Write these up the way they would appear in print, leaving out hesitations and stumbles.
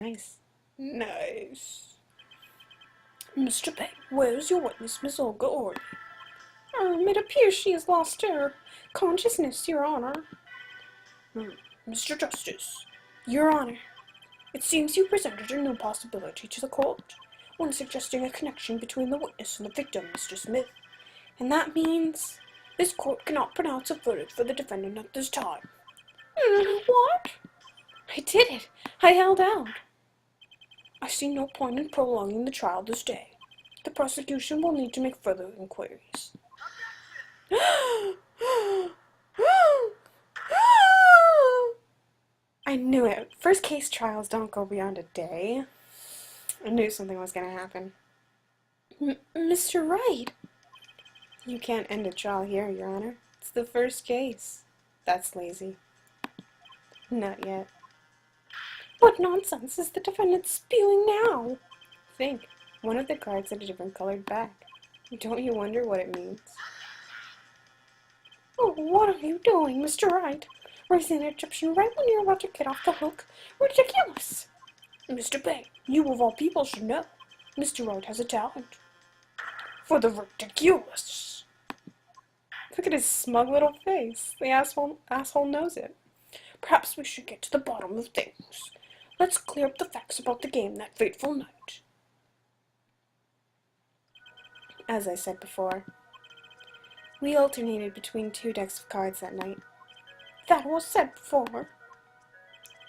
Nice. Nice. Mr. Peg, where's your witness, Miss Olga Orley? It appears she has lost her consciousness, Your Honor. Mr. Justice, Your Honor, it seems you presented a new possibility to the court, when suggesting a connection between the witness and the victim, Mr. Smith. And that means this court cannot pronounce a verdict for the defendant at this time. What? I did it. I held out. I see no point in prolonging the trial this day. The prosecution will need to make further inquiries. I knew it. First case trials don't go beyond a day. I knew something was going to happen. Mr. Wright! You can't end a trial here, Your Honor. It's the first case. That's lazy. Not yet. What nonsense is the defendant spewing now? Think. One of the cards had a different colored back. Don't you wonder what it means? Oh, what are you doing, Mr. Wright? Raising an objection right when you're about to get off the hook? Ridiculous! Mr. Bay, you of all people should know. Mr. Wright has a talent for the ridiculous. Look at his smug little face. The asshole knows it. Perhaps we should get to the bottom of things. Let's clear up the facts about the game that fateful night. As I said before, we alternated between 2 decks of cards that night. That was said before.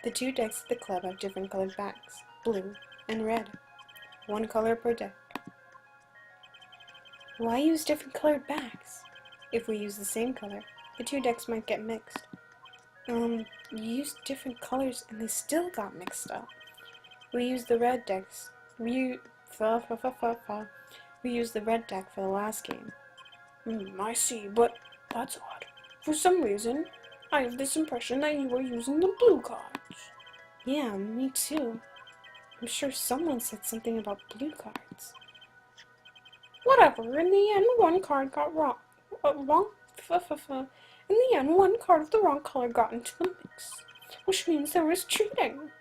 The 2 decks of the club have different colored backs, blue and red. 1 color per deck. Why use different colored backs? If we use the same color, the 2 decks might get mixed. You used different colors and they still got mixed up. We used the red decks. We used the red deck for the last game. I see, but that's odd. For some reason, I have this impression that you were using the blue cards. Yeah, me too. I'm sure someone said something about blue cards. Whatever, in the end, one card got wrong. In the end, one card of the wrong color got into the mix, which means there was cheating.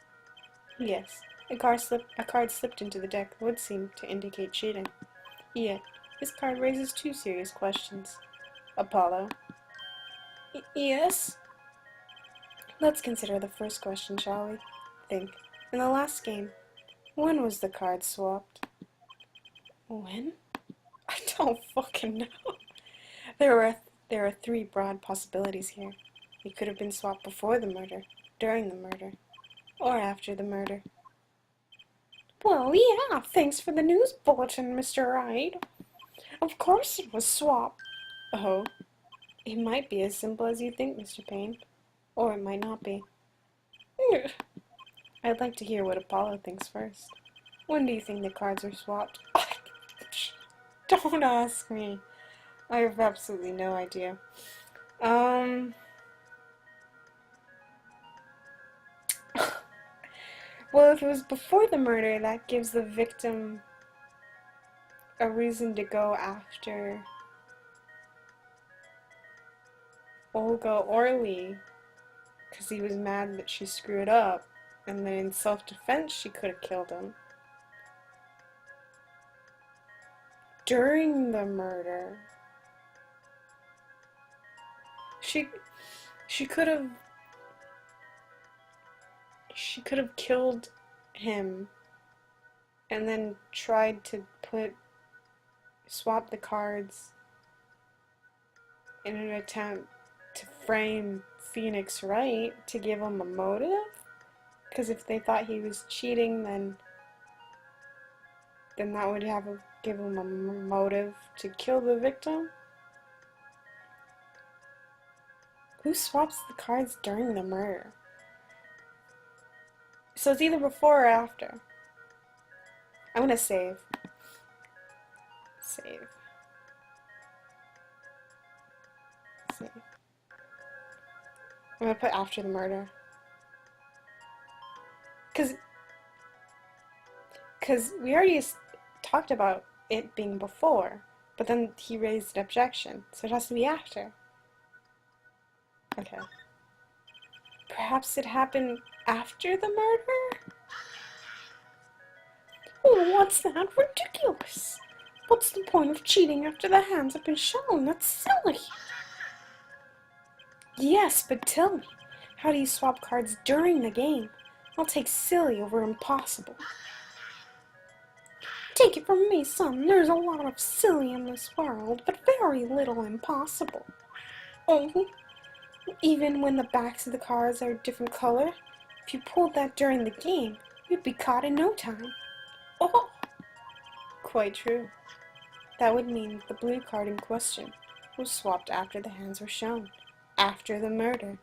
Yes, a card slipped into the deck would seem to indicate cheating. Yet, this card raises 2 serious questions. Apollo. Yes? Let's consider the first question, shall we? Think. In the last game, when was the card swapped? When? I don't fucking know. There are 3 broad possibilities here. It could have been swapped before the murder, during the murder, or after the murder. Well, yeah, thanks for the news bulletin, Mr. Wright. Of course it was swapped. Oh, it might be as simple as you think, Mr. Payne. Or it might not be. I'd like to hear what Apollo thinks first. When do you think the cards were swapped? Don't ask me. I have absolutely no idea. Well, if it was before the murder, that gives the victim a reason to go after Olga Orley, because he was mad that she screwed up, and then in self-defense she could have killed him. During the murder, she could have killed him and then tried to swap the cards in an attempt to frame Phoenix Wright to give him a motive? Because if they thought he was cheating, then that would give him a motive to kill the victim? Who swaps the cards during the murder? So it's either before or after. I'm gonna save. Save. I'm gonna put after the murder. Cause we already talked about it being before, but then he raised an objection, so it has to be after. Okay. Perhaps it happened after the murder? Oh, what's that? Ridiculous! What's the point of cheating after the hands have been shown? That's silly! Yes, but tell me, how do you swap cards during the game? I'll take silly over impossible. Take it from me, son, there's a lot of silly in this world, but very little impossible. Oh, even when the backs of the cards are a different color? If you pulled that during the game, you'd be caught in no time. Oh! Quite true. That would mean the blue card in question was swapped after the hands were shown, after the murder.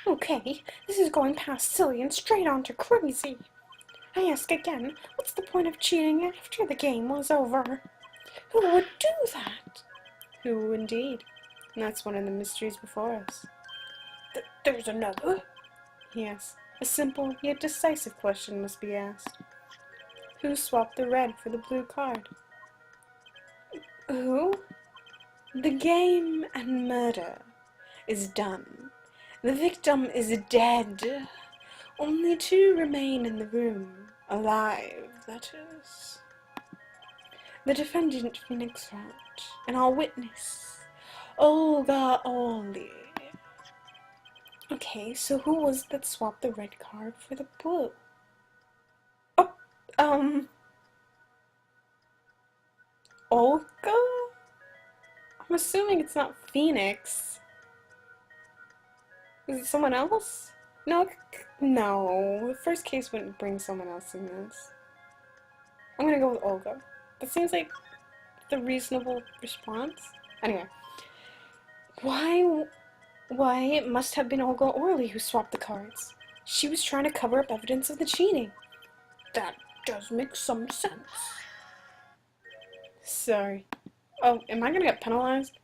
Okay, this is going past silly and straight on to crazy. I ask again, what's the point of cheating after the game was over? Who would do that? Who indeed? And that's one of the mysteries before us. There's another? Yes, a simple yet decisive question must be asked. Who swapped the red for the blue card? Who? The game and murder is done. The victim is dead. Only two remain in the room, alive, that is. The defendant, Phoenix Wright, and our witness, Olga Orly. Okay, so who was that swapped the red card for the blue? Oh, Olga? I'm assuming it's not Phoenix. Is it someone else? No, the first case wouldn't bring someone else in this. I'm gonna go with Olga. That seems like the reasonable response. Anyway. Why, it must have been Olga Orly who swapped the cards. She was trying to cover up evidence of the cheating. That does make some sense. Sorry. Oh, am I gonna get penalized?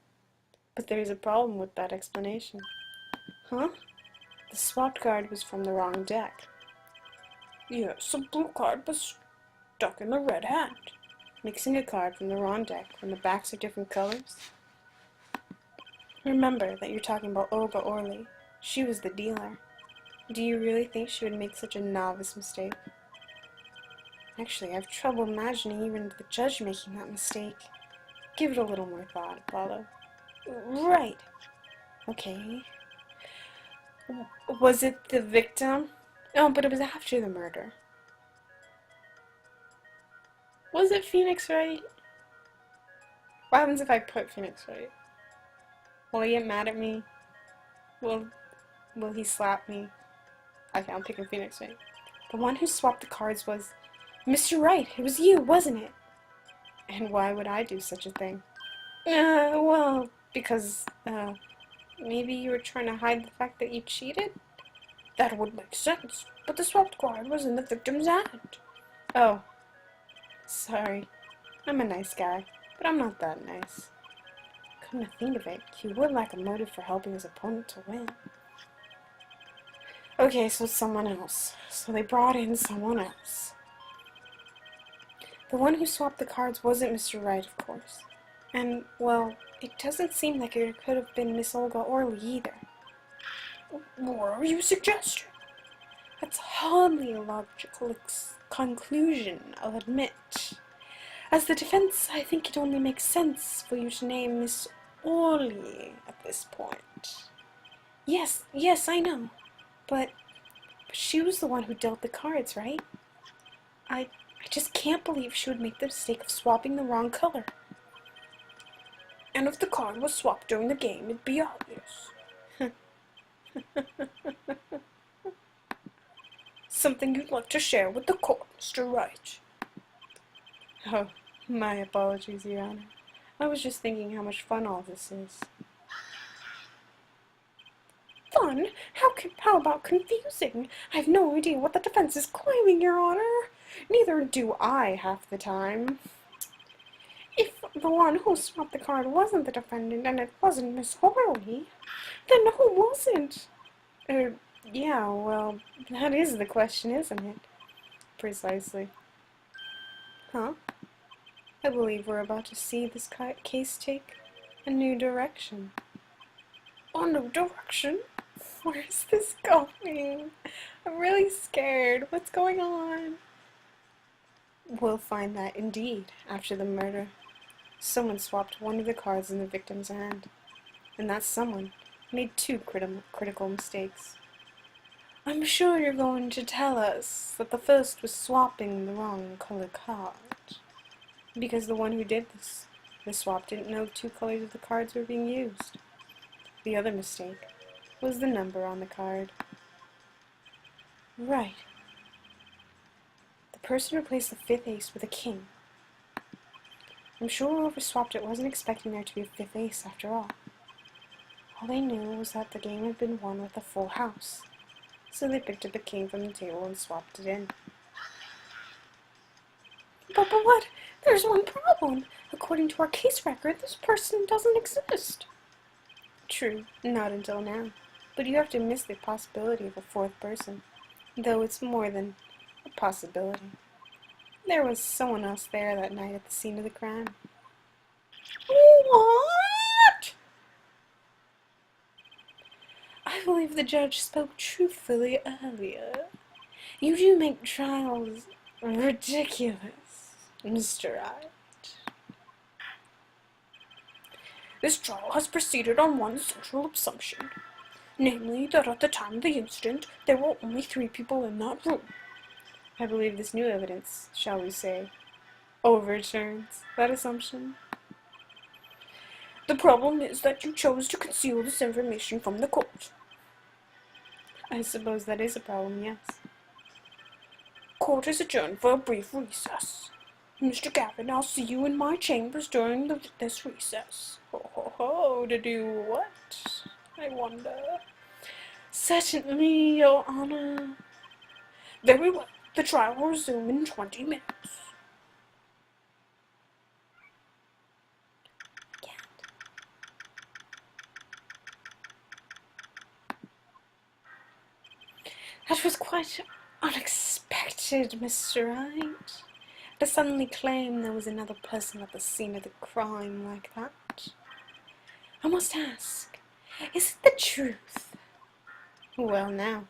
But there's a problem with that explanation. Huh? The swapped card was from the wrong deck. Yes, the blue card was stuck in the red hand. Mixing a card from the wrong deck when the backs are different colors? Remember that you're talking about Olga Orly. She was the dealer. Do you really think she would make such a novice mistake? Actually, I have trouble imagining even the judge making that mistake. Give it a little more thought, Apollo. Right. Okay. Was it the victim? Oh, but it was after the murder. Was it Phoenix Wright? What happens if I put Phoenix Wright? Will he get mad at me? Will he slap me? Okay, I'm picking Phoenix Wright. The one who swapped the cards was Mr. Wright. It was you, wasn't it? And why would I do such a thing? Well, because, maybe you were trying to hide the fact that you cheated? That would make sense, but the swapped card was in the victim's hand. Oh, sorry. I'm a nice guy, but I'm not that nice. Come to think of it, he would lack a motive for helping his opponent to win. Okay, so it's someone else. So they brought in someone else. The one who swapped the cards wasn't Mr. Wright, of course. And, well, it doesn't seem like it could have been Miss Olga Orly either. What are you suggesting? That's hardly a logical conclusion, I'll admit. As the defense, I think it only makes sense for you to name Miss Orly at this point. Yes, I know. But she was the one who dealt the cards, right? I just can't believe she would make the mistake of swapping the wrong color. And if the card was swapped during the game, it'd be obvious. Something you'd like to share with the court, Mr. Wright? Oh, my apologies, Your Honor. I was just thinking how much fun all this is. Fun? How about confusing? I have no idea what the defense is claiming, Your Honor. Neither do I half the time. If the one who swapped the card wasn't the defendant and it wasn't Miss Orly, then who wasn't? Yeah, well, that is the question, isn't it? Precisely. Huh? I believe we're about to see this case take a new direction. A new direction? Where's this going? I'm really scared. What's going on? We'll find that, indeed, after the murder, someone swapped one of the cards in the victim's hand, and that someone made two critical mistakes. I'm sure you're going to tell us that the first was swapping the wrong color card, because the one who did the swap didn't know two colors of the cards were being used. The other mistake was the number on the card. Right. The person replaced the fifth ace with a king. I'm sure whoever swapped it wasn't expecting there to be a fifth ace after all. All they knew was that the game had been won with a full house, so they picked up a king from the table and swapped it in. But what? There's one problem. According to our case record, this person doesn't exist. True, not until now. But you have to miss the possibility of a fourth person, though it's more than a possibility. There was someone else there that night at the scene of the crime. What? I believe the judge spoke truthfully earlier. You do make trials ridiculous, Mr. Wright. This trial has proceeded on one central assumption, namely that at the time of the incident there were only 3 people in that room. I believe this new evidence, shall we say, overturns that assumption. The problem is that you chose to conceal this information from the court. I suppose that is a problem, yes. Court is adjourned for a brief recess. Mr. Gavin, I'll see you in my chambers during this recess. Ho ho ho, to do what? I wonder. Certainly, Your Honor. Very well. The trial will resume in 20 minutes. That was quite unexpected, Mr. Wright. To suddenly claim there was another person at the scene of the crime like that. I must ask, is it the truth? Well now,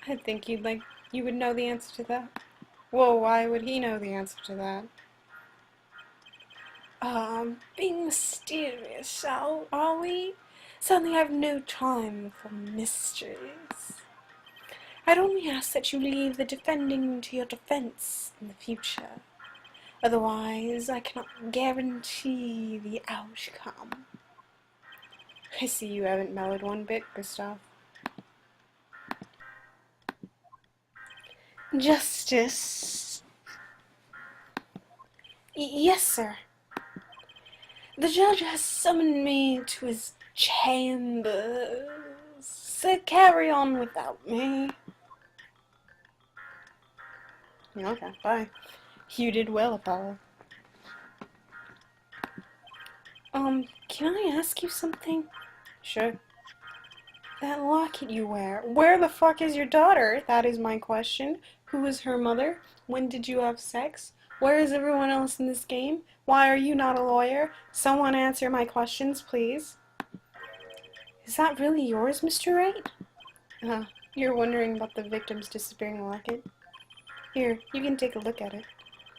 I think you would know the answer to that. Well, why would he know the answer to that? Being mysterious, are we? Suddenly I have no time for mysteries. I'd only ask that you leave the defending to your defense in the future. Otherwise, I cannot guarantee the outcome. I see you haven't mellowed one bit, Gustav. Justice. Yes, sir. The judge has summoned me to his chambers. So carry on without me. Okay, bye. You did well, Apollo. Can I ask you something? Sure. That locket you wear, where the fuck is your daughter? That is my question. Who is her mother? When did you have sex? Where is everyone else in this game? Why are you not a lawyer? Someone answer my questions, please. Is that really yours, Mr. Wright? You're wondering about the victim's disappearing locket? Here, you can take a look at it.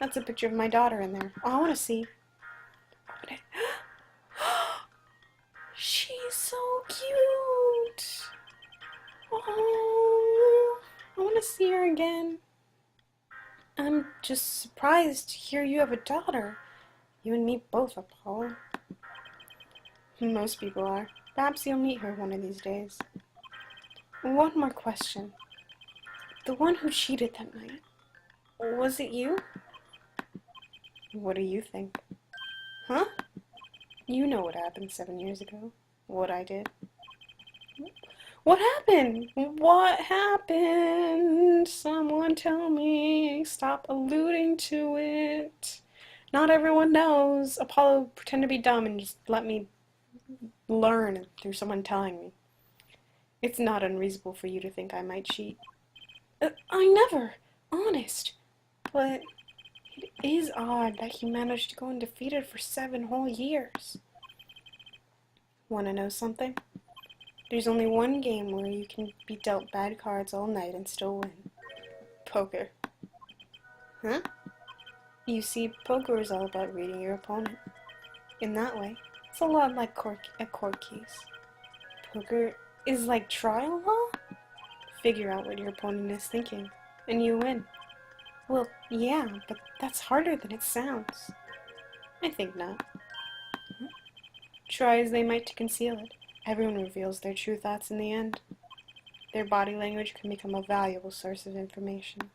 That's a picture of my daughter in there. Oh, I want to see. Open it. She's so cute. Oh, I want to see her again. I'm just surprised to hear you have a daughter. You and me both, Apollo. Most people are. Perhaps you'll meet her one of these days. One more question. The one who cheated that night, was it you? What do you think? Huh? You know what happened 7 years ago. What I did. What happened? What happened? Someone tell me. Stop alluding to it. Not everyone knows. Apollo, pretend to be dumb and just let me learn through someone telling me. It's not unreasonable for you to think I might cheat. I never. Honest. But it is odd that he managed to go undefeated for 7 whole years. Wanna know something? There's only one game where you can be dealt bad cards all night and still win. Poker. Huh? You see, poker is all about reading your opponent. In that way, it's a lot like a court case. Poker is like trial law? Figure out what your opponent is thinking, and you win. Well, yeah, but that's harder than it sounds. I think not. Try as they might to conceal it, everyone reveals their true thoughts in the end. Their body language can become a valuable source of information.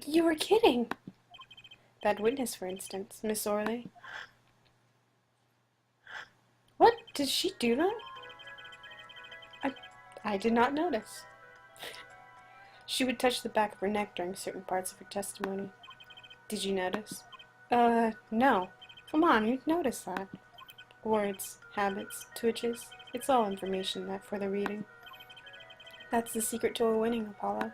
You were kidding! That witness, for instance, Miss Orley. What? Did she do that? I did not notice. She would touch the back of her neck during certain parts of her testimony. Did you notice? No. Come on, you'd notice that. Words, habits, twitches, it's all information that for the reading. That's the secret to a winning, Apollo.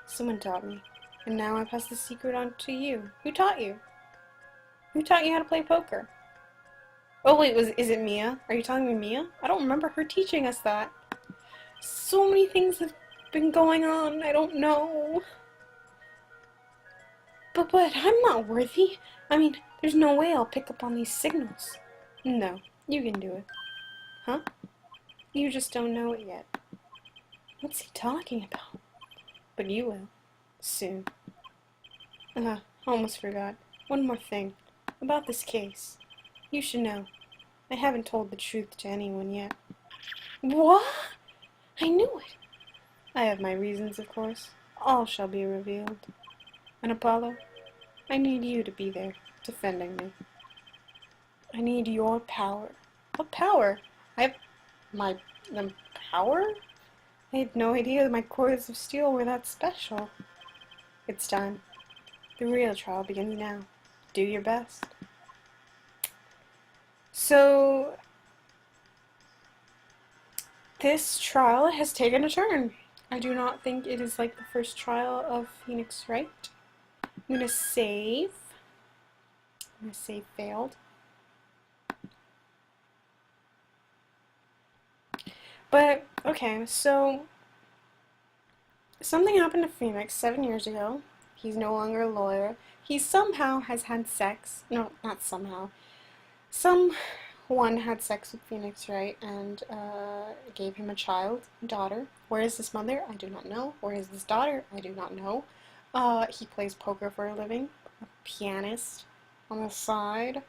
Someone taught me, and now I pass the secret on to you. Who taught you? Who taught you how to play poker? Oh wait, is it Mia? Are you telling me Mia? I don't remember her teaching us that. So many things have been going on, I don't know. But I'm not worthy. I mean, there's no way I'll pick up on these signals. No, you can do it. Huh? You just don't know it yet. What's he talking about? But you will. Soon. Almost forgot. One more thing. About this case. You should know. I haven't told the truth to anyone yet. What? I knew it. I have my reasons, of course. All shall be revealed. And Apollo, I need you to be there, defending me. I need your power. What power? I have my power? I had no idea my cords of steel were that special. It's time. The real trial begins now. Do your best. So, this trial has taken a turn. I do not think it is like the first trial of Phoenix Wright. I'm gonna save. Failed. But, okay, so something happened to Phoenix 7 years ago. He's no longer a lawyer. He somehow has had sex. No, not somehow. Someone had sex with Phoenix Wright and gave him a daughter. Where is this mother? I do not know. Where is this daughter? I do not know. He plays poker for a living. A pianist on the side.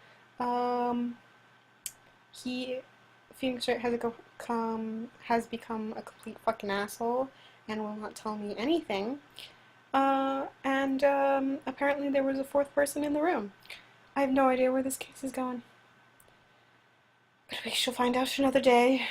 Phoenix Wright has become a complete fucking asshole and will not tell me anything. Apparently there was a fourth person in the room. I have no idea where this case is going. But we shall find out another day.